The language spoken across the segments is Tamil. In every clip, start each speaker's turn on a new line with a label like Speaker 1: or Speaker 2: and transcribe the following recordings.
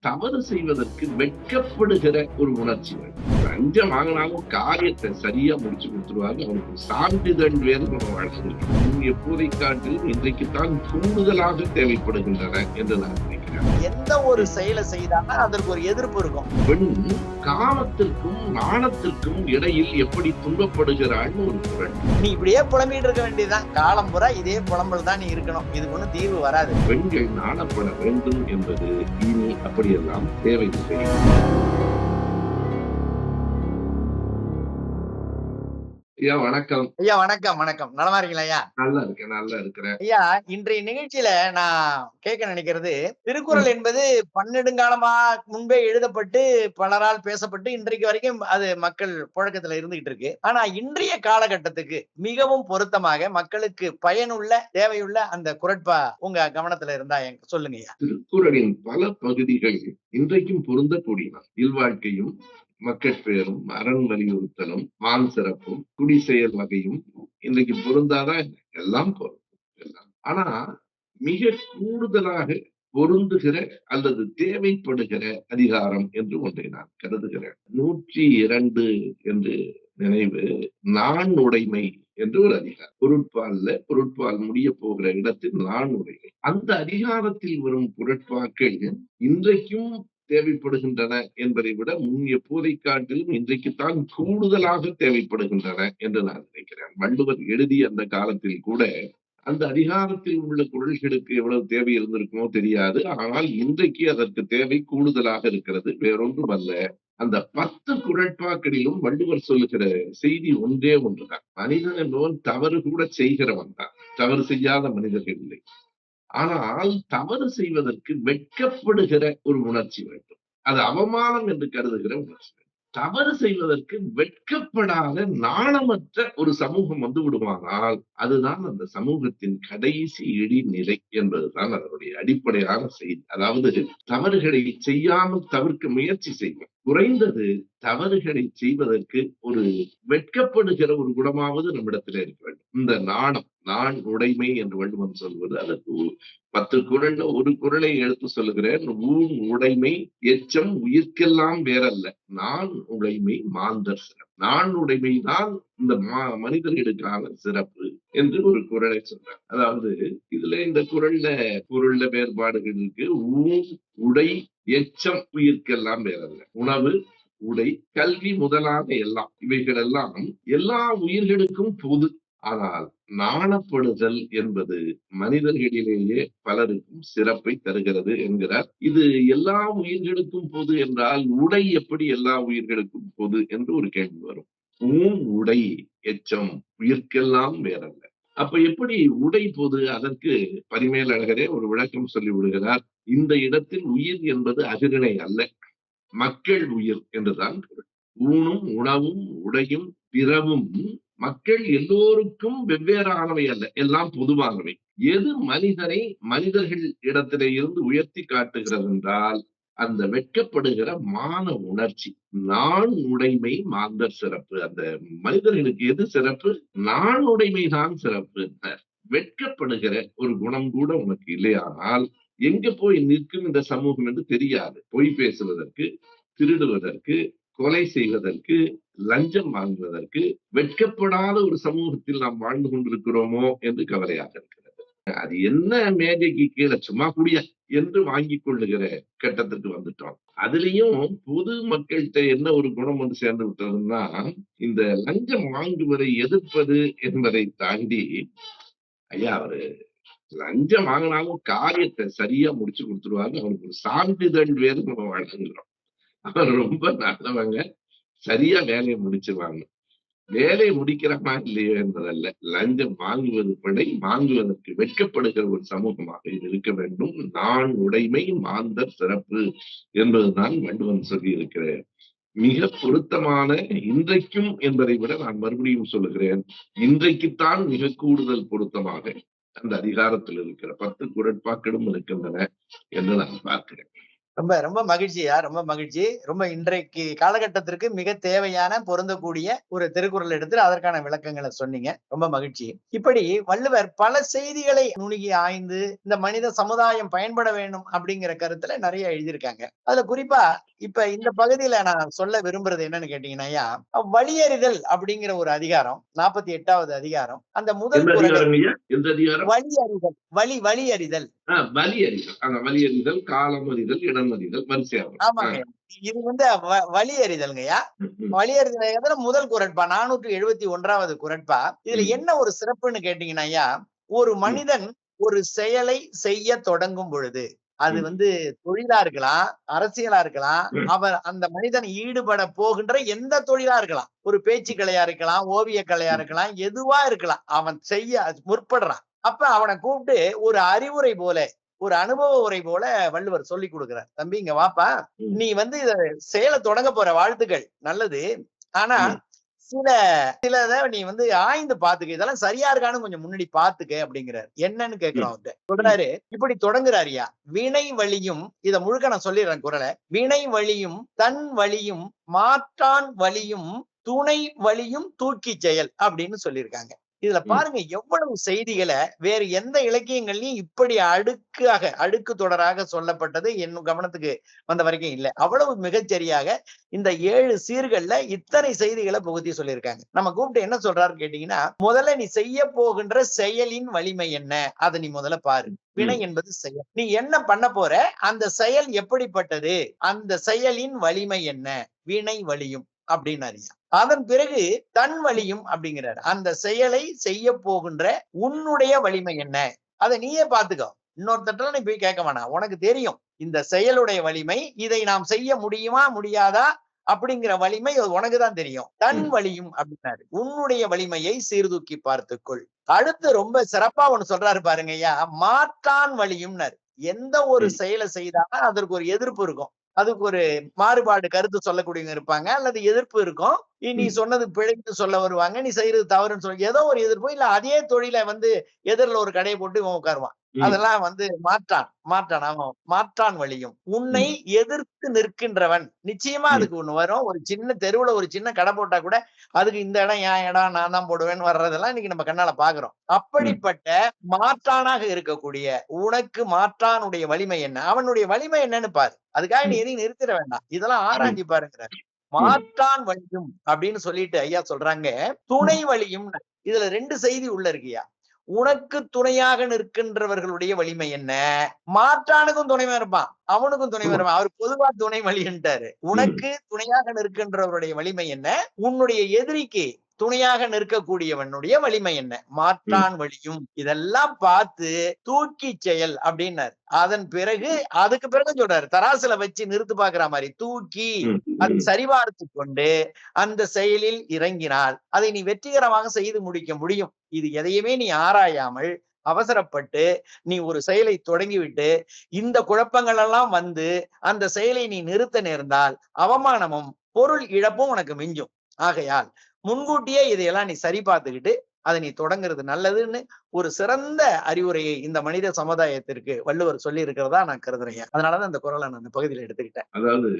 Speaker 1: தவறு செய்வதற்கு வெட்கப்படுகிற ஒரு உணர்ச்சி வேணும். லஞ்சம் வாங்கினாலும் காரியத்தை சரியா முடிச்சு கொடுத்துருவாங்க. அவனுக்கு சான்றிதழ் வேறு நம்ம வழங்குகிறோம். எப்போதை காட்டிலும் இன்றைக்குத்தான் கூடுதலாக தேவைப்படுகின்றன என்று நான் நினைக்கிறேன்.
Speaker 2: எந்த ஒரு செயலை செய்தாலும் அதற்கு ஒரு எதிர்ப்பு இருக்கும்.
Speaker 1: பெண் காமத்திற்கும் நாணத்திற்கும் இடையில் எப்படி துன்பப்படுகிறாள்னு ஒரு குரல்.
Speaker 2: நீ இப்படியே புலம்பிட்டு இருக்க வேண்டியதுதான். காலம் பூரா இதே புலம்பல் தான் நீ இருக்கணும். இதுக்கு ஒன்றும் தீர்வு வராது.
Speaker 1: பெண்கள் நாணப்பட வேண்டும் என்பது இனி அப்படியெல்லாம் தேவையில்லை. ஐயா வணக்கம்.
Speaker 2: ஐயா வணக்கம். வணக்கம். நலமா இருக்கீங்களா ஐயா?
Speaker 1: நல்லா இருக்கிறேன்.
Speaker 2: ஐயா, இன்றைய நிகழ்ச்சியில நான் கேட்க நினைக்கிறது, திருக்குறள் என்பது பன்னெடுங்காலமா முன்பே எழுதப்பட்டு பலரால் பேசப்பட்டு இன்றைக்கு வரைக்கும் அது மக்கள் புழக்கத்துல இருந்துகிட்டு இருக்கு. ஆனா இன்றைய காலகட்டத்துக்கு மிகவும் பொருத்தமாக மக்களுக்கு பயனுள்ள தேவையுள்ள அந்த குறட்பா உங்க கவனத்துல இருந்தா சொல்லுங்க ஐயா.
Speaker 1: திருக்குறளின் பல பகுதிகள் இன்றைக்கும் பொருந்தக்கூடியன. இல்வாழ்க்கையும் மக்கட்பேரும் அரண் வலியுறுத்தலும் மான் சிறப்பும் குடி செயல் வகையும் இன்றைக்கு பொருந்தாதான் எல்லாம் பொருந்தும். ஆனா மிக கூடுதலாக பொருந்துகிற அல்லது தேவைப்படுகிற அதிகாரம் என்று ஒன்றை நான் கருதுகிறேன். 102 என்று நினைவு நான் உடைமை என்று ஒரு அதிகாரம். பொருட்பால் முடிய போகிற இடத்தில் நான் உடைமை. அந்த அதிகாரத்தில் வரும் குறட்பாக்கள் இன்றைக்கும் தேவைப்படுகின்றன என்பதை விட முன் எப்போதை காட்டிலும் இன்றைக்குத்தான் கூடுதலாக தேவைப்படுகின்றன என்று நான் நினைக்கிறேன். வள்ளுவர் எழுதிய அந்த காலத்தில் கூட அந்த அதிகாரத்தில் உள்ள குறள்களுக்கு எவ்வளவு தேவை இருந்திருக்குமோ தெரியாது. ஆனால் இன்றைக்கு அதற்கு தேவை கூடுதலாக இருக்கிறது. வேறொன்றும் அல்ல, அந்த 10 குறட்பாக்களிலும் வள்ளுவர் சொல்லுகிற செய்தி ஒன்றே ஒன்றுதான். மனிதன் என்பவன் தவறு கூட செய்கிறவன் தான், தவறு செய்யாத மனிதர்கள் இல்லை. ஆனால் தவறு செய்வதற்கு வெட்கப்படுகிற ஒரு உணர்ச்சி வேண்டும். அது அவமானம் என்று கருதுகிற உணர்ச்சி வேண்டும். தவறு செய்வதற்கு வெட்கப்படாத நாணமற்ற ஒரு சமூகம் வந்து விடுமானால் அதுதான் அந்த சமூகத்தின் கடைசி இடிநிலை என்பதுதான் அதனுடைய அடிப்படையான செய்தி. அதாவது தவறுகளை செய்யாமல் தவிர்க்க முயற்சி செய்வோம். குறைந்தது தவறுகளை செய்வதற்கு ஒரு வெட்கப்படுகிற ஒரு குணமாவது நம்மிடத்தில் இருக்க வேண்டும். இந்த நான் உடைமை என்று வள்ளுவன் சொல்வது அதற்கு 10 குறள்ல ஒரு குறளை எடுத்து சொல்லுகிறேன். ஊன் உடைமை எச்சம் உயிர்க்கெல்லாம் வேறல்ல, நான் உடைமை மாந்தர் சிறப்பு. நான் உடைமைதான் இந்த மனிதர்களுக்கான சிறப்பு என்று ஒரு குறளை சொல்றார். அதாவது இதுல இந்த குறள்ல வேறுபாடுகள் இருக்கு. ஊன் உடை எச்சம் உயிர்க்கெல்லாம் வேறல்ல. உணவு உடை கல்வி முதலான எல்லாம் இவைகள் எல்லாம் எல்லா உயிர்களுக்கும் பொது. ஆனால் நாணப்படுதல் என்பது மனிதர்களிலேயே பலருக்கும் சிறப்பை தருகிறது என்கிறார். இது எல்லா உயிர்களுக்கும் பொது என்றால் உடை எப்படி எல்லா உயிர்களுக்கும் பொது என்று ஒரு கேள்வி வரும். ஊன் உடை எச்சம் உயிர்க்கெல்லாம் வேறல்ல. அப்ப எப்படி உடை பொது? அதற்கு பரிமேலழகரே ஒரு விளக்கம் சொல்லி விடுகிறார். இந்த இடத்தில் உயிர் என்பது அகிரிணை அல்ல, மக்கள் உயிர் என்றுதான் பொருள். ஊனும் உணவும் உடையும் பிறவும் மக்கள் எல்லோருக்கும் வெவ்வேறானவை அல்ல, எல்லாம் பொதுவானவை. எது மனிதனை மனிதர்கள் இடத்திலே இருந்து உயர்த்தி காட்டுகிறது என்றால் அந்த வெட்கப்படுகிற மான உணர்ச்சி. நான் உடைமை மாந்தர் சிறப்பு. அந்த மனிதர்களுக்கு எது சிறப்பு? நான் உடைமைதான் சிறப்பு. வெட்கப்படுகிற ஒரு குணம் கூட உனக்கு இல்லையானால் எங்க போய் நிற்கும் இந்த சமூகம் என்று தெரியாது. பொய் பேசுவதற்கு, திருடுவதற்கு, கொலை செய்வதற்கு, லஞ்சம் வாங்குவதற்கு வெட்கப்படாத ஒரு சமூகத்தில் நாம் வாழ்ந்து கொண்டிருக்கிறோமோ என்று கவலையாக இருக்கிறது. அது என்ன மேஜைக்கு கீழே சும்மா கூடிய என்று வாங்கி கொள்ளுகிற கட்டத்துக்கு வந்துட்டோம். அதுலயும் பொது மக்கள்கிட்ட என்ன ஒரு குணம் வந்து சேர்ந்து விட்டதுன்னா, இந்த லஞ்சம் வாங்குவதை எதிர்ப்பது என்பதை தாண்டி, ஐயா அவரு லஞ்சம் வாங்கினாலும் காரியத்தை சரியா முடிச்சு கொடுத்துருவாங்க, அவனுக்கு ஒரு சான்றிதழ் வேறு நம்ம வழங்குகிறோம். அவர் ரொம்ப நல்லவங்க, சரியா வேலையை முடிச்சிருவாங்க. வேலையை முடிக்கிறமா இல்லையோ என்பதல்ல, லஞ்சம் வாங்குவது படை, வாங்குவதற்கு வெட்கப்படுகிற ஒரு சமூகமாக இது இருக்க வேண்டும். நான் உடைமை மாந்தர் சிறப்பு என்பதுதான் வள்ளுவன் சொல்லி இருக்கிற மிக பொருத்தமான இன்றைக்கும் என்பதை விட நான் மறுபடியும் சொல்லுகிறேன், இன்றைக்குத்தான் மிக கூடுதல் பொருத்தமாக அந்த அதிகாரத்தில் இருக்கிற 10 குறட்பாக்களும் இருக்கின்றன என்று நான் பார்க்கிறேன்.
Speaker 2: ரொம்ப ரொம்ப மகிழ்ச்சியா, ரொம்ப மகிழ்ச்சி. ரொம்ப இன்றைக்கு காலகட்டத்திற்கு மிக தேவையான, பொருந்தக்கூடிய ஒரு திருக்குறள் எடுத்து அதற்கான விளக்கங்கள சொன்னீங்க. ரொம்ப மகிழ்ச்சி. இப்படி வள்ளுவர் பல செய்திகளை நுணுகி ஆய்ந்து, இந்த மனித சமுதாயம் பயன்பட வேண்டும் அப்படிங்கிற கருத்துல நெறைய எழுதியிருக்காங்க. அதுல குறிப்பா இப்ப இந்த பகுதியில நான் சொல்ல விரும்புறது என்னன்னு கேட்டீங்கன்னாய்யா, வழியறிதல் அப்படிங்கிற ஒரு அதிகாரம், 48வது அதிகாரம். அந்த முதல்
Speaker 1: எந்த
Speaker 2: குறளே
Speaker 1: அதிகாரம் ஐயா? எந்த அதிகாரம்?
Speaker 2: வழி அறிதல். வழி அறிதல்.
Speaker 1: வலி அறிதல். வலி அறிதல், காலம் அறிதல், இடம் அறிதல் வரிசையா வரும்.
Speaker 2: ஆமாங்க. இது வந்து வழி அறிதல்ங்கய்யா.
Speaker 1: ம், ம்,
Speaker 2: வழி அறிதல்ங்கிறதுல முதல் குறட்பா. 471வது குறட்பா. இதுல
Speaker 1: ம்,
Speaker 2: என்ன ஒரு சிறப்புன்னு கேட்டீங்கன்னாய்யா, ஒரு
Speaker 1: ம்,
Speaker 2: மனிதன் ஒரு செயலை செய்ய தொடங்கும் பொழுது, அது
Speaker 1: ம்,
Speaker 2: வந்து தொழிலா இருக்கலாம், அரசியலா இருக்கலாம்,
Speaker 1: ம்,
Speaker 2: அவர் அந்த மனிதன் ஈடுபட போகின்ற எந்த தொழிலா இருக்கலாம். ஒரு பேச்சுக்கலையா இருக்கலாம், ஓவியக் கலையா
Speaker 1: ம்,
Speaker 2: இருக்கலாம், எதுவா இருக்கலாம். அவன் செய்ய முற்படுறான். அப்ப அவன கூப்பிட்டு ஒரு அறிவுரை போல, ஒரு அனுபவ உரை போல வள்ளுவர் சொல்லிக் குடுக்கிறார். "தம்பி இங்க வாப்பா.
Speaker 1: ம்,
Speaker 2: நீ வந்து இத செயல தொடங்க போற. வாழ்த்துக்கள். நல்லது. ஆனா
Speaker 1: ம்,
Speaker 2: சில சிலத நீ வந்து ஆய்ந்து பாத்துக்க. இதெல்லாம் சரியா இருக்கான்னு கொஞ்சம் முன்னாடி பாத்துக்க" அப்படிங்கிறார். என்னன்னு கேட்கிறோம்
Speaker 1: ம்,
Speaker 2: அவர்ட்ட.
Speaker 1: ம்,
Speaker 2: சொல்றாரு, இப்படி தொடங்குறாருய்யா. "வினை வழியும்" இத முழுக்க நான் சொல்லிடுறேன் குறள. "வினை வழியும், தன் வழியும், மாற்றான் வழியும், துணை வழியும் தூக்கிச் செயல்" அப்படின்னு சொல்லியிருக்காங்க. இதுல
Speaker 1: ம்,
Speaker 2: பாருங்க எவ்வளவு செய்திகள வேறு எந்த இலக்கியங்கள்லயும் இப்படி அடுக்காக, அடுக்கு தொடராக சொல்லப்பட்டது என் கவனத்துக்கு வந்த வரைக்கும் இல்ல. அவ்வளவு மிகச்சரியாக இந்த 7 சீர்கள்ல இத்தனை செய்திகள புகுத்தி சொல்லியிருக்காங்க. நம்ம கூப்பிட்டு என்ன சொல்றாருன்னு கேட்டீங்கன்னா, முதல்ல நீ செய்ய போகின்ற செயலின் வலிமை என்ன? அத நீ முதல்ல பாரு. வினை
Speaker 1: ம்,
Speaker 2: என்பது செயல். நீ என்ன பண்ண போற? அந்த செயல் எப்படிப்பட்டது? அந்த செயலின் வலிமை என்ன? வினை வலியும் அப்படின்னாருய்யா. அதன் பிறகு தன் வலியும் அப்படிங்கிறாரு. அந்த செயலை செய்ய போகின்ற உன்னுடைய வலிமை என்ன? அத நீயே பார்த்துக்கோ. இன்னொருத்தர்ட்ட நீ போய் கேட்க வேணாம். உனக்கு தெரியும். இந்த செயலுடைய வலிமை, இதை நாம் செய்ய முடியுமா? முடியாதா? அப்படிங்கிற வலிமை உனக்கு தான் தெரியும். தன்
Speaker 1: ம்,
Speaker 2: வலியும் அப்படின்னாரு. உன்னுடைய வலிமையை சீர்தூக்கி பார்த்துக்கொள். அடுத்து ரொம்ப சிறப்பா ஒண்ணு சொல்றாரு பாருங்கய்யா. மாற்றான் வலியும்னாரு. எந்த ஒரு
Speaker 1: ம்,
Speaker 2: செயல செய்தாலும் அதற்கு ஒரு எதிர்ப்பு இருக்கும். அதுக்கு ஒரு மாறுபாடு கருத்து சொல்லக்கூடியவங்க இருப்பாங்க. அல்லது எதிர்ப்பு இருக்கும். நீ
Speaker 1: ம்,
Speaker 2: சொன்னது பிழைன்னு சொல்ல வருவாங்க. நீ செய்யறது தவறுன்னு ஏதோ ஒரு எதிர்ப்பு. இல்ல அதே தொழில வந்து எதிர்ல ஒரு கடைய போட்டு இவன் உட்காருவான்.
Speaker 1: ம்,
Speaker 2: அதெல்லாம் வந்து மாற்றான். ஆமா. மாற்றான் வழியும். உன்னை
Speaker 1: ம்,
Speaker 2: எதிர்த்து நிற்கின்றவன். நிச்சயமா
Speaker 1: ம்,
Speaker 2: அதுக்கு ஒண்ணு வரும். ஒரு சின்ன தெருவுல ஒரு சின்ன கடை போட்டா கூட, அதுக்கு இந்த இடம் என் இடம் நான் தான் போடுவேன்னு வர்றதெல்லாம் இன்னைக்கு நம்ம கண்ணால பார்க்கிறோம்.
Speaker 1: ம்,
Speaker 2: அப்படிப்பட்ட மாற்றானாக இருக்கக்கூடிய உனக்கு மாற்றானுடைய வலிமை என்ன? அவனுடைய வலிமை என்னன்னு பாரு. அதுக்காக நீ
Speaker 1: ம்,
Speaker 2: எதையும் நிறுத்திட வேண்டாம். இதெல்லாம்
Speaker 1: ம்,
Speaker 2: ஆராய்ஞ்சு பாருங்கிறார்.
Speaker 1: ம்,
Speaker 2: மாற்றான் வலியும் அப்படின்னு சொல்லிட்டு ஐயா சொல்றாங்க. துணை வலியும். இதுல 2 செய்தி உள்ள இருக்குய்யா. உனக்கு துணையாக நிற்கின்றவர்களுடைய வலிமை என்ன? மாற்றானுக்கும் துணைவன் இருப்பான். அவனுக்கும் துணைவன்
Speaker 1: ஆமா.
Speaker 2: இருப்பான். அவர் பொதுவா துணை வலின்ட்டாரு.
Speaker 1: ம்,
Speaker 2: உனக்கு துணையாக நிற்கின்றவருடைய வலிமை என்ன? உன்னுடைய எதிரிக்கு துணையாக நிற்கக்கூடியவனுடைய வலிமை என்ன?
Speaker 1: ம்,
Speaker 2: மாற்றான் வலியும். இதெல்லாம் பார்த்து தூக்கிச் செயல் அப்டின்னாரு. அதன் பிறகு அதுக்கு பிறகு சொல்றாரு. தராசுல வச்சு நிறுத்து பார்க்கிற மாரி. தூக்கி
Speaker 1: ம்,
Speaker 2: அதை
Speaker 1: ம்,
Speaker 2: சரிபார்த்துக் கொண்டு அந்த செயலில் இறங்கினால், அதை நீ வெற்றிகரமாக செய்து முடிக்க முடியும். இது எதையுமே நீ ஆராயாமல், அவசரப்பட்டு, நீ ஒரு செயலை தொடங்கிவிட்டு, இந்த குழப்பங்கள் எல்லாம் வந்து, அந்த செயலை நீ நிறுத்த நேர்ந்தால், அவமானமும், பொருள் இழப்பும் உனக்கு மிஞ்சும். ஆகையால், முன்கூட்டியே இதையெல்லாம் நீ சரி பார்த்துக்கிட்டு, அத நீ தொடங்குறது நல்லதுன்னு, ஒரு சிறந்த அறிவுரையை இந்த மனித சமுதாயத்திற்கு வள்ளுவர் சொல்லி இருக்கிறதா நான் கருதுறேன்யா. அதனால தான் இந்த குறள நான் இந்த பகுதியில எடுத்துக்கிட்டேன்.
Speaker 1: அதாவது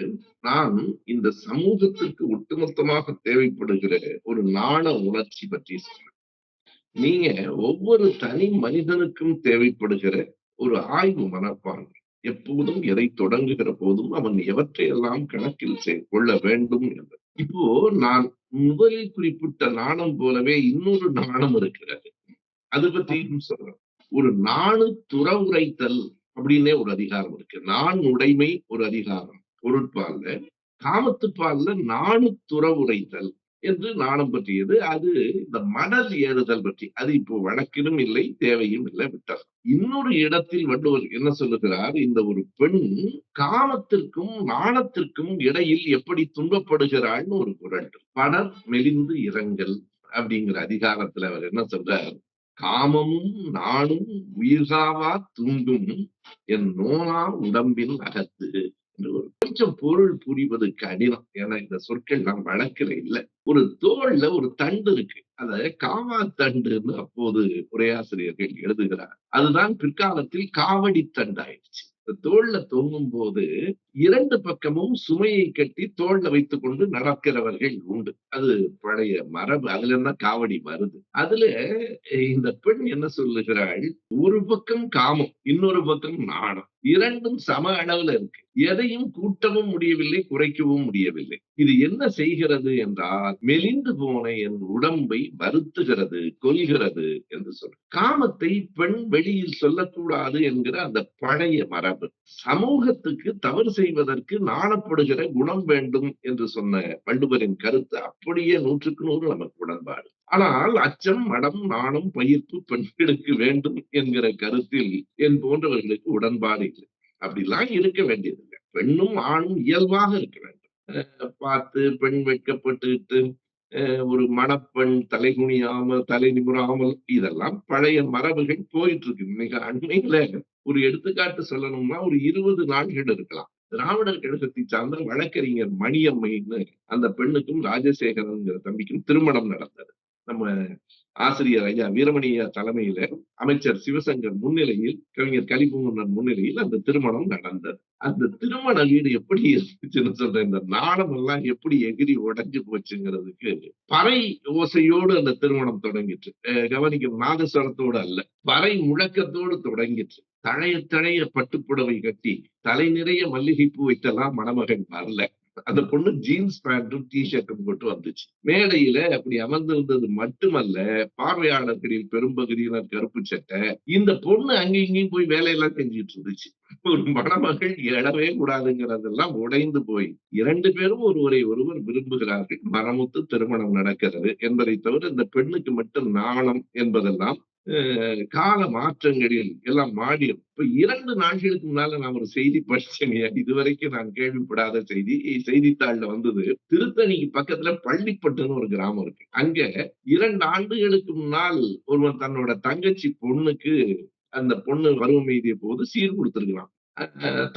Speaker 1: நான் இந்த சமூகத்திற்கு ஒட்டுமொத்தமாக தேவைப்படுகிற ஒரு நாண உணர்ச்சி பற்றி சொன்னேன். நீங்க ஒவ்வொரு தனி மனிதனுக்கும் தேவைப்படுகிற ஒரு ஆய்வு மனப்பான்மை. எப்போதும் எதை தொடங்குகிற போதும் அவன் எவற்றையெல்லாம் கணக்கில் கொள்ள வேண்டும் என்று. இப்போ நான் முதலில் குறிப்பிட்ட நாணம் போலவே இன்னொரு நாணம் இருக்கிறது. அது பற்றியும் சொல்றேன். ஒரு நாணு துறவுரைத்தல் அப்படின்னே ஒரு அதிகாரம் இருக்கு. நான் உடைமை ஒரு அதிகாரம். பொருட்பால்ல. காமத்துப்பால்ல நாணு துறவுரைத்தல் என்று நாணம் பற்றியது. அது இந்த மணல் ஏறுதல் பற்றி. அது இப்போ வழக்கிலும் இல்லை, தேவையும் இல்லை, விட்டார். இன்னொரு இடத்தில் வள்ளுவர் என்ன சொல்லுகிறார்? இந்த ஒரு பெண் காமத்திற்கும் நாணத்திற்கும் இடையில் எப்படி துன்பப்படுகிறாள்னு ஒரு குறள். படர் மெலிந்து இரங்கல் அப்படிங்கிற அதிகாரத்துல அவர் என்ன சொல்றார்? காமமும் நாணும் உயிர்காவா துன்பும் என் நோனா உடம்பின் அகத்து என்று ஒரு கொஞ்சம் பொருள் புரிவது கடினம். ஏன்னா இந்த சொற்கள் நம் வழக்கில் இல்லை. ஒரு தோல்ல ஒரு தண்டு இருக்கு. அத காவா தண்டுன்னு அப்போது உரையாசிரியர்கள் எழுதுகிறார். அதுதான் பிற்காலத்தில் காவடி தண்டு ஆயிடுச்சு. இந்த தோல்ல தொங்கும் போது 2 பக்கமும் சுமையை கட்டி தோள்ல வைத்துக் கொண்டு நடக்கிறவர்கள் உண்டு. அது பழைய மரபு. அதுல இருந்தா காவடி வருது. அதுல இந்த பெண் என்ன சொல்லுகிறாள், ஒரு பக்கம் காமம், இன்னொரு பக்கம் நாணம். 2ம் சம அளவுல இருக்கு. எதையும் கூட்டவும் முடியவில்லை, குறைக்கவும் முடியவில்லை. இது என்ன செய்கிறது என்றால், மெலிந்து போன என் உடம்பை வருத்துகிறது, கொல்கிறது என்று சொல்ற. காமத்தை பெண் வெளியில் சொல்லக்கூடாது என்கிற அந்த பழைய மரபு. சமூகத்துக்கு தவறு செய்வதற்கு நாணப்படுகிற குணம் வேண்டும் என்று சொன்ன வள்ளுவரின் கருத்து அப்படியே 100க்கு 100 நமக்கு உடன்பாடு. ஆனால் அச்சம், மடம், நாணம், பயிர்ப்பு பெண்களுக்கு வேண்டும் என்கிற கருத்தில் என் போன்றவர்களுக்கு உடன்பாடு இல்லை. அப்படிலாம் இருக்க வேண்டியதில்லை. பெண்ணும் ஆணும் இயல்பாக இருக்க வேண்டும். பார்த்து பெண் வெட்கப்பட்டுட்டு ஒரு மணப்பெண் தலை குனியாமல், தலை நிமிராமல், இதெல்லாம் பழைய மரபுகள் போயிட்டு இருக்கு. மிக அண்மையில ஒரு எடுத்துக்காட்டு சொல்லணும்னா ஒரு 20 நாள்கள் இருக்கலாம். திராவிடர் கழகத்தை சார்ந்த வழக்கறிஞர் மணியம்மைன்னு அந்த பெண்ணுக்கும் ராஜசேகரன்ங்கிற தம்பிக்கும் திருமணம் நடந்தது. நம்ம ஆசிரியர் ஐயா வீரமணி ஐயா தலைமையில அமைச்சர் சிவசங்கர் முன்னிலையில், கவிஞர் கலிபூங்குன்றன் முன்னிலையில் அந்த திருமணம் நடந்தது. அந்த திருமண வீடு எப்படி இருந்துச்சுன்னு சொல்றேன். இந்த நாணம் எல்லாம் எப்படி எகிரி உடைஞ்சு போச்சுங்கிறதுக்கு பறை ஓசையோடு அந்த திருமணம் தொடங்கிற்று. கவனிக்கும், நாதஸ்வரத்தோடு அல்ல, பறை முழக்கத்தோடு தொடங்கிற்று. தழைய தழைய பட்டுப்புடவை கட்டி தலை நிறைய மல்லிகைப்பூ வைத்தெல்லாம் மணமகன் வரல. அந்த பொண்ணு ஜீன்ஸ் பேண்ட்டும் டி-ஷர்ட்டும் போட்டு வந்துச்சு. மேடையில அப்படி அமர்ந்திருந்தது மட்டுமல்ல, பார்வையாளர்களில் பெரும்பகுதியினர் கருப்பு சட்டை. இந்த பொண்ணு அங்கேயும் இங்கேயும் போய் வேலையெல்லாம் செஞ்சுட்டு இருந்துச்சு. ஒரு மணமகள் எழவே கூடாதுங்கிறதெல்லாம் உடைந்து போய் 2 பேரும் ஒருவரை ஒருவர் விரும்புகிறார்கள். மரமுத்து திருமணம் நடக்கிறது என்பதை தவிர இந்த பெண்ணுக்கு மட்டும் நாணம் என்பதெல்லாம் கால மாற்றங்களில் எல்லாம் மாறிடும். இப்ப 2 நாட்களுக்கு முன்னால நான் ஒரு செய்தி படிச்சேங்க. இதுவரைக்கும் நான் கேள்விப்படாத செய்தி. செய்தித்தாள்ல வந்தது. திருத்தணிக்கு பக்கத்துல பள்ளிப்பட்டுன்னு ஒரு கிராமம் இருக்கு. அங்க 2 ஆண்டுகளுக்கு முன்னால் ஒருவன் தன்னோட தங்கச்சி பொண்ணுக்கு, அந்த பொண்ணு பருவம் எய்திய போது சீர் கொடுத்திருக்கிறான்.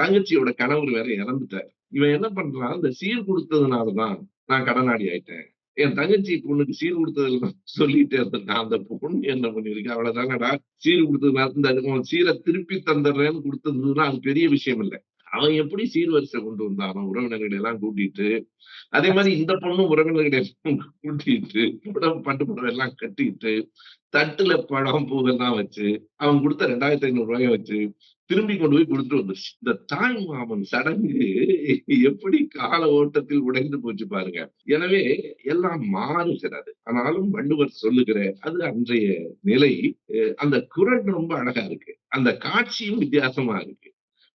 Speaker 1: தங்கச்சியோட கணவர் வேற இறந்துட்டார். இவன் என்ன பண்றான், இந்த சீர் கொடுத்ததுனாலதான் நான் கடனாளி ஆயிட்டேன். என் தங்கச்சி பொண்ணுக்கு சீர் கொடுத்ததுல சொல்லிட்டே இருந்தேன். அந்த பொண்ணு என்ன பண்ணிருக்கு, அவ்வளவுதானடா சீர் கொடுத்ததுனால இந்த சீரை திருப்பி தந்துடுறேன்னு கொடுத்ததுன்னா அது பெரிய விஷயம் இல்லை. அவன் எப்படி சீர்வரிசை கொண்டு வந்தானோ உறவினர்களை எல்லாம் கூட்டிட்டு, அதே மாதிரி இந்த பொண்ணும் உறவினர்களை எல்லாம் கூட்டிட்டு பட்டு புடவை எல்லாம் கட்டிட்டு தட்டுல பழம் பூவெல்லாம் வச்சு அவன் கொடுத்த 2500 ரூபாய வச்சு திரும்பி கொண்டு போய் கொடுத்துட்டு வந்துருச்சு. இந்த தாய் மாமன் சடங்கு எப்படி கால ஓட்டத்தில் உடைந்து போச்சு பாருங்க. எனவே எல்லாம் மாறுகிறது. ஆனாலும் வள்ளுவர் சொல்லுகிற அது அன்றைய நிலை. அந்த குரல் ரொம்ப அழகா இருக்கு. அந்த காட்சியும் வித்தியாசமா இருக்கு.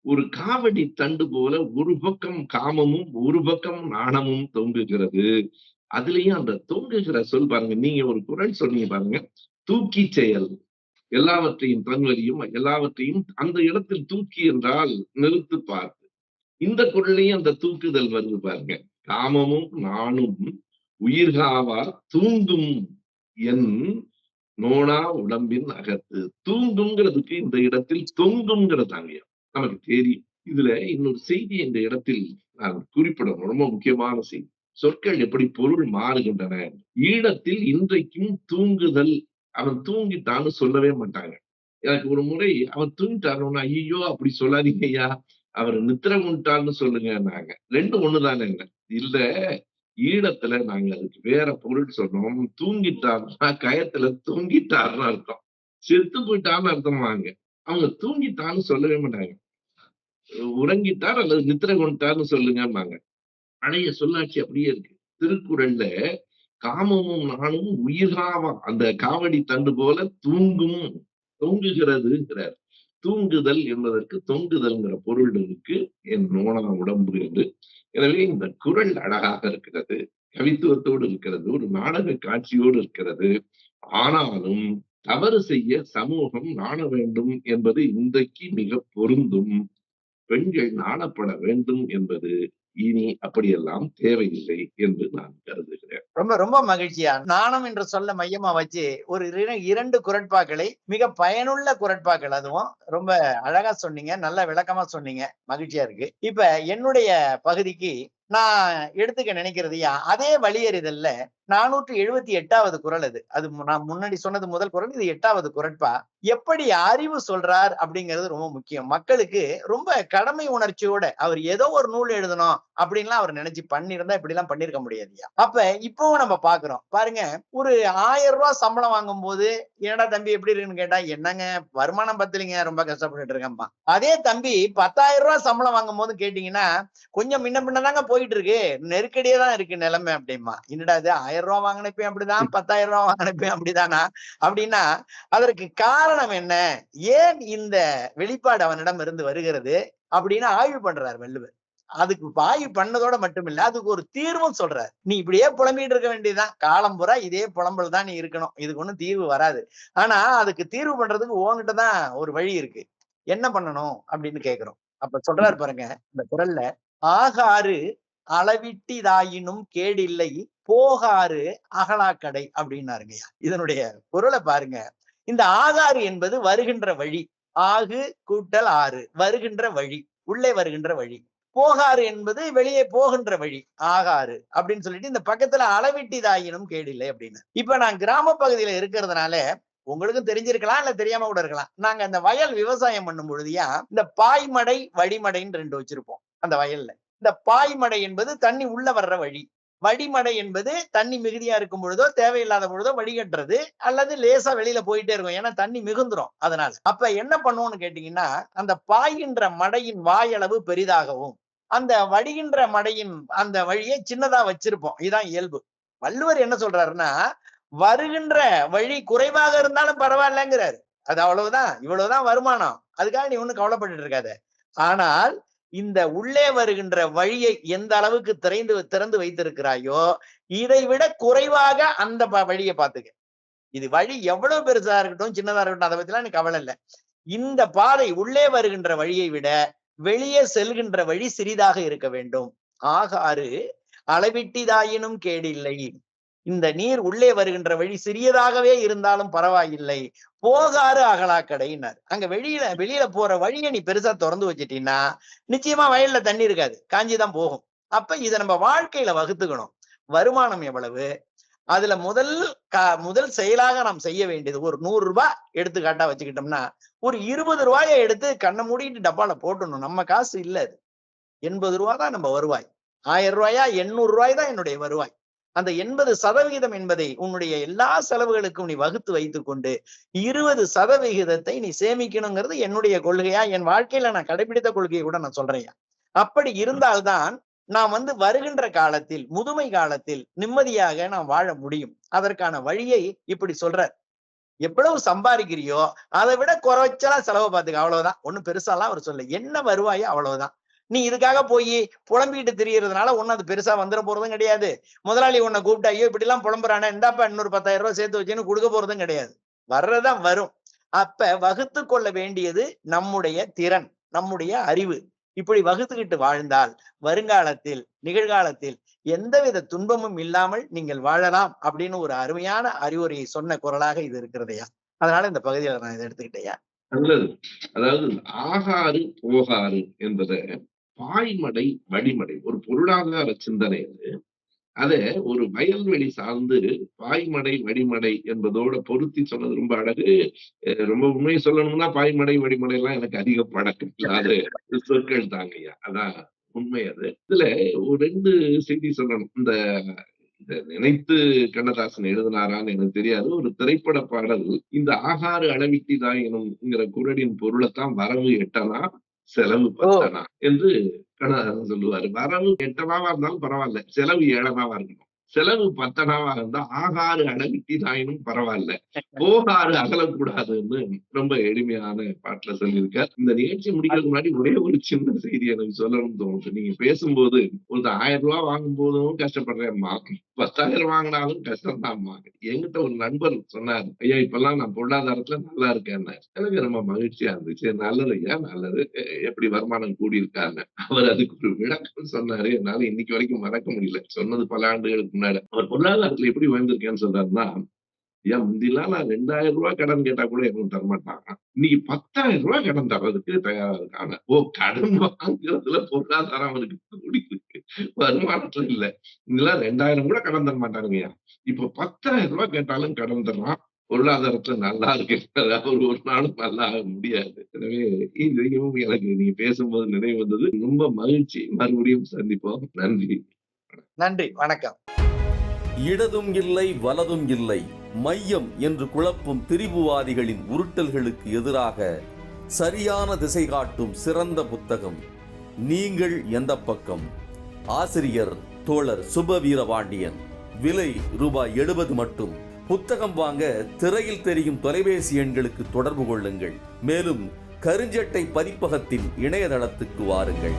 Speaker 1: ஒரு காவடி தண்டு போல ஒரு பக்கம் காமமும் ஒரு பக்கம் நாணமும் தொங்குகிறது. அதுலயும் அந்த தொங்குகிற சொல் பாருங்க. நீங்க ஒரு குரல் சொன்னீங்க பாருங்க, தூக்கி செயல். எல்லாவற்றையும் தன்வரியும் எல்லாவற்றையும் அந்த இடத்தில் தூக்கி என்றால் நிறுத்து பார்த்து. இந்த குரலையும் அந்த தூக்குதல் வருது பாருங்க. காமமும் நானும் உயிர்காவா தூங்கும் என் நோனா உடம்பின் அகத்து. தூங்குங்கிறதுக்கு இந்த இடத்தில் தொங்குங்கிறதாங்க நமக்கு தெரியும். இதுல இன்னொரு செய்தி இந்த இடத்தில் நான் குறிப்பிடணும். ரொம்ப முக்கியமான செய்தி. சொற்கள் எப்படி பொருள் மாறுகின்றன. ஈழத்தில் இன்றைக்கும் தூங்குதல், அவன் தூங்கிட்டான்னு சொல்லவே மாட்டாங்க. எனக்கு ஒரு முறை அவன் தூங்கிட்டாருன்னா, ஐயோ அப்படி சொல்லாதீங்க ஐயா, அவர் நித்திரை கொண்டுட்டான்னு சொல்லுங்கன்னாங்க. 2 ஒண்ணுதானேங்க. இல்ல, ஈழத்துல நாங்க அதுக்கு வேற பொருள் சொன்னோம். தூங்கிட்டார்னா கயத்துல தூங்கிட்டாருன்னு அர்த்தம். செத்து போயிட்டான்னு அர்த்தமாங்க. அவங்க தூங்கிட்டான்னு சொல்லவே மாட்டாங்க. உறங்கிட்டார் அல்லது நித்திரை கொண்டுட்டார்னு சொல்லுங்கம்பாங்க. பழைய சொல்லாட்சி அப்படியே இருக்கு. திருக்குறள்ல காமமும் நானும் உயிர்காவா, அந்த காவடி தண்டு போல தூங்கும், தொங்குகிறதுங்கிறார். தூங்குதல் என்பதற்கு தொங்குதல்ங்கிற பொருள் இருக்கு. என் நோனா உடம்பு என்று. எனவே இந்த குறள் அழகாக இருக்கிறது, கவித்துவத்தோடு இருக்கிறது, ஒரு நாடக காட்சியோடு இருக்கிறது. ஆனாலும் தவறு செய்ய சமூகம் நாண வேண்டும் என்பது இன்றைக்கு மிக பொருந்தும். பெண்கள் நாணப்பட வேண்டும் என்பது இனி அப்படியெல்லாம் தேவையில்லை என்று நான் கருதுகிறேன்.
Speaker 2: ரொம்ப ரொம்ப மகிழ்ச்சியா, நாணம் என்ற சொல்ல மையமா வச்சு ஒரு 2 குறட்பாக்களை, மிக பயனுள்ள குறட்பாக்கள், அதுவும் ரொம்ப அழகா சொன்னீங்க, நல்ல விளக்கமா சொன்னீங்க. மகிழ்ச்சியா இருக்கு. இப்ப என்னுடைய பகுதிக்கு நான் எடுத்துக்க நினைக்கிறதுயா, அதே வழியறிதல்ல 478வது குறள் அது. நான் முன்னாடி சொன்னது முதல் குறள். இது 8வது குறட்பா. எப்படி அறிவு சொல்றார் அப்படிங்கிறது ரொம்ப முக்கியம். மக்களுக்கு ரொம்ப கடமை உணர்ச்சியோட அவர் ஏதோ ஒரு நூல் எழுதணும் அப்படின்லாம் அவர் நினைச்சு பண்ணியிருந்தா இப்படிலாம் பண்ணியிருக்க முடியாதுயா. அப்ப இப்பவும் நம்ம பாக்குறோம். பாருங்க, ஒரு ரூ. 1000 சம்பளம் வாங்கும்போது, "என்னடா தம்பி எப்படி இருக்குன்னு?" கேட்டா, "என்னங்க வருமானம் பத்தலைங்க, ரொம்ப கஷ்டப்பட்டுட்டு இருக்கேன்பா." அதே தம்பி ரூ. 10,000 சம்பளம் வாங்கும்போது கேட்டீங்கன்னா, "கொஞ்சம் முன்ன பின்ன தாங்க போயிட்டு இருக்கு. நெருக்கடியா தான் இருக்கு நிலைமை" அப்படிம்பா. என்னடா இது ரூ. 1000 வாங்கினப்பயும் அப்படிதான், ரூ. 10,000 வாங்கினப்பயும் அப்படிதானா? அப்படின்னா, அதற்கு காரணம் என்ன? ஏன் இந்த வெளிப்பாடு அவனிடம் இருந்து வருகிறது? அப்படின்னு ஆய்வு பண்றார் வள்ளுவர். அதுக்கு ஆய்வு பண்ணதோட மட்டுமில்ல, அதுக்கு ஒரு தீர்வும் சொல்றார். நீ இப்படியே புலம்பிட்டு இருக்க வேண்டியதுதான். காலம் பூரா இதே புலம்பல் தான் நீ இருக்கணும். இதுக்கு ஒண்ணும் தீர்வு வராது. ஆனா, அதுக்கு தீர்வு பண்றதுக்கு உன்கிட்ட தான் ஒரு வழி இருக்கு. என்ன பண்ணணும் அப்படின்னு கேட்கிறோம். அப்ப சொல்றாரு பாருங்க, இந்த குறள்ல, "ஆகாறு அளவிட்டிதாயினும் கேடில்லை, போகாறு அகலாக்கடை" அப்படின்னாருங்கய்யா. இதனுடைய பொருளை பாருங்க. இந்த ஆகாறு என்பது வருகின்ற வழி. ஆகு கூட்டல் ஆறு, வருகின்ற வழி, உள்ளே வருகின்ற வழி. போகாறு என்பது வெளியே போகின்ற வழி. ஆகாறு அப்படின்னு சொல்லிட்டு இந்த பக்கத்துல அளவிட்டிதாயினும் கேடில்லை அப்படின்னு. இப்ப நான் கிராம பகுதியில இருக்கிறதுனால உங்களுக்கும் தெரிஞ்சிருக்கலாம், இல்ல தெரியாம கூட இருக்கலாம். நாங்க அந்த வயல் விவசாயம் பண்ணும் பொழுதுயா, இந்த பாய்மடை, வடிமடைன்னு 2 வச்சிருப்போம் அந்த வயல்ல. இந்த பாய்மடை என்பது தண்ணி உள்ள வர்ற வழி. வடிமடை என்பது தண்ணி மிகுதியா இருக்கும் பொழுதோ, தேவையில்லாத பொழுதோ வடிகட்டுறது, அல்லது லேசா வெளியில போயிட்டே இருக்கும். ஏன்னா தண்ணி மிகுந்துரும் அதனால. அப்ப என்ன பண்ணுவோம்னு கேட்டீங்கன்னா, அந்த பாய்கின்ற மடையின் வாயளவு பெரிதாகவும், அந்த வடிகின்ற மடையின் அந்த வழியை சின்னதா வச்சிருப்போம். இதுதான் இயல்பு. வள்ளுவர் என்ன சொல்றாருன்னா, வருகின்ற வழி குறைவாக இருந்தாலும் பரவாயில்லங்கிறாரு. அது அவ்வளவுதான். இவ்வளவுதான் வருமானம். அதுக்காக நீ ஒண்ணும் கவலைப்பட்டுட்டு இருக்காத. ஆனால் இந்த உள்ளே வருகின்ற வழியை எந்த அளவுக்கு திறந்து வைத்திருக்கிறாயோ, இதை விட குறைவாக அந்த வழியை பார்த்துக்க. இது வழி எவ்வளவு பெருசா இருக்கட்டும், சின்னதா இருக்கட்டும், அதை பத்திலாம் எனக்கு கவலை இல்ல. இந்த பாதை உள்ளே வருகின்ற வழியை விட வெளியே செல்கின்ற வழி சிறிதாக இருக்க வேண்டும். ஆகாறு அளவிட்டிதாயினும் கேடில்லை. இந்த நீர் உள்ளே வருகின்ற வழி சிறியதாகவே இருந்தாலும் பரவாயில்லை. போகாறு அகலாக்கடைன்னாரு. அங்க வெளியில போற வழியை நீ பெருசா திறந்து வச்சிட்டீன்னா, நிச்சயமா வயல்ல தண்ணி இருக்காது. காஞ்சிதான் போகும். அப்ப இத நம்ம வாழ்க்கையில வகுத்துக்கணும். வருமானம் எவ்வளவு? அதுல முதல் செயலாக நாம் செய்ய வேண்டியது, ஒரு ரூ. 100 எடுத்துக்காட்டா வச்சுக்கிட்டோம்னா, ஒரு ரூ. 20 எடுத்து கண்ண மூடிட்டு டப்பால போட்டுடணும். நம்ம காசு இல்ல அது. ரூ. 80 தான் நம்ம வருவாய். ரூ. 1000 ரூ. 800 தான் என்னுடைய வருவாய். அந்த 80% என்பதை உன்னுடைய எல்லா செலவுகளுக்கும் நீ வகுத்து வைத்துக் கொண்டு 20% நீ சேமிக்கணுங்கிறது என்னுடைய கொள்கையா, என் வாழ்க்கையில நான் கடைபிடித்த கொள்கையை கூட நான் சொல்றேன். அப்படி இருந்தால்தான் நாம் வருகின்ற காலத்தில், முதுமை காலத்தில் நிம்மதியாக நாம் வாழ முடியும். அதற்கான வழியை இப்படி சொல்றார். எவ்வளவு சம்பாதிக்கிறியோ அதை விட குறைச்சலா செலவு பார்த்துக்க, அவ்வளவுதான். ஒண்ணும் பெருசாலாம் அவர் சொல்ல, என்ன வருவாயோ அவ்வளவுதான். நீ இதுக்காக போய் புலம்பிட்டு திரியறதுனால ஒண்ணு அது பெருசா வந்துட போறதும் கிடையாது. முதலாளி உன்னை கூப்பிட்டா, ஐயோ இப்படி எல்லாம் புலம்புறானே, இந்தாப்பா இன்னொரு 10,000 சேர்த்து வச்சுன்னு கொடுக்க போறதும் கிடையாது. வர்றதான் வரும். அப்ப வகுத்து கொள்ள வேண்டியது நம்முடைய திறன், நம்முடைய அறிவு. இப்படி வகுத்துக்கிட்டு வாழ்ந்தால் வருங்காலத்தில், நிகழ்காலத்தில் எந்தவித துன்பமும் இல்லாமல் நீங்கள் வாழலாம் அப்படின்னு ஒரு அருமையான அறிவுரையை சொன்ன குரலாக இது இருக்கிறதையா. அதனால இந்த பகுதியில நான் இதை எடுத்துக்கிட்டேயா.
Speaker 1: நல்லது. அதாவது ஆகாறு, போகாறு என்பத பாய்மடை, வடிமடை ஒரு பொருளாதார சிந்தனை அது. அத ஒரு வயல்வெளி சார்ந்து பாய்மடை, வடிமடை என்பதோட பொருத்தி சொன்னது ரொம்ப அழகு. ரொம்ப உண்மையை சொல்லணும்னா பாய்மடை, வடிமடை எல்லாம் எனக்கு அதிக பழக்கம் இல்லாத சொற்கள் தாங்கய்யா. அதான் உண்மை அது. இதுல ஒரு 2 செய்தி சொல்லணும். இத நினைத்து கண்ணதாசன் எழுதினாரான்னு எனக்கு தெரியாது. ஒரு திரைப்பட பாடல் இந்த ஆகாறு அளவிட்டிதாயினும்ங்கிற குறளின் பொருளைத்தான் வரவு எட்டனா, செலவு பத்தனா என்று கண்ணதாசன் சொல்லுவாரு. வரவு 8 இருந்தாலும் பரவாயில்ல. செலவு 7 இருக்கணும். செலவு 10 இருந்தா ஆகாறு அளவிட்டிதாயினும் பரவாயில்ல. போகாறு அகலக்கூடாதுன்னு ரொம்ப எளிமையான பாட்டுல சொல்லியிருக்கார். இந்த நிகழ்ச்சி முடிக்கிறதுக்கு முன்னாடி ஒரே ஒரு சின்ன செய்தி எனக்கு சொல்லணும்னு தோணுது. நீங்க பேசும்போது ஒருத்தன் ரூ. 1000 வாங்கும் போதும் கஷ்டப்படுறேன்மா, 10,000 வாங்கினாலும் கஷ்டம்தான்மா. என்கிட்ட ஒரு நண்பர் சொன்னார், ஐயா இப்பெல்லாம் நான் பொருளாதாரத்துல நல்லா இருக்கேன்னாரு. எனக்கு ரொம்ப மகிழ்ச்சியா இருந்துச்சு. நல்லது ஐயா, நல்லது. எப்படி வருமானம் கூடியிருக்கான்னு அவர் அதுக்கு ஒரு விளக்கம் சொன்னாரு. என்னால இன்னைக்கு வரைக்கும் மறக்க முடியல. சொன்னது பல ஆண்டுகளுக்கு முன்னாடி. அவர் பொருளாதாரத்துல எப்படி உயர்ந்திருக்கேன்னு சொல்றாருன்னா, ஐயா முந்திலாம் நான் ரூ. 2,000 கடன் கேட்டா கூட எதுவும் தரமாட்டாங்க. இன்னைக்கு ரூ. 10,000 கடன் தர்றதுக்கு தயாரா இருக்காங்க. ஓ! கடன் வாங்குறதுல பொருளாதாரம் அவருக்கு கூடியிருக்கு. வருமானத்துல இல்ல. இதெல்லாம் 2000 கூட கடன் தர மாட்டானுங்கய்யா. இப்ப 10,000 ரூபாய் கேட்டாலும் கடன் தர்றான். பொருளாதாரத்துல நல்லா இருக்கு. அவர் ஒரு நாளும் நல்லா ஆக முடியாது. எனவே இதையும் எனக்கு நீங்க பேசும்போது நினைவு வந்தது. ரொம்ப மகிழ்ச்சி. மறுபடியும் சந்திப்போம். நன்றி.
Speaker 2: நன்றி. வணக்கம்.
Speaker 3: இடதும் இல்லை வலதும் இல்லை மையம் என்று குழப்பும் திரிபுவாதிகளின் உருட்டல்களுக்கு எதிராக சரியான திசை காட்டும் சிறந்த புத்தகம் நீங்கள் எந்த பக்கம். ஆசிரியர் தோழர் சுபவீரபாண்டியன். விலை ரூபாய் 70 மட்டும். புத்தகம் வாங்க திரையில் தெரியும் தொலைபேசி எண்களுக்கு தொடர்பு கொள்ளுங்கள். மேலும் கருஞ்சட்டை பதிப்பகத்தின் இணையதளத்துக்கு வாருங்கள்.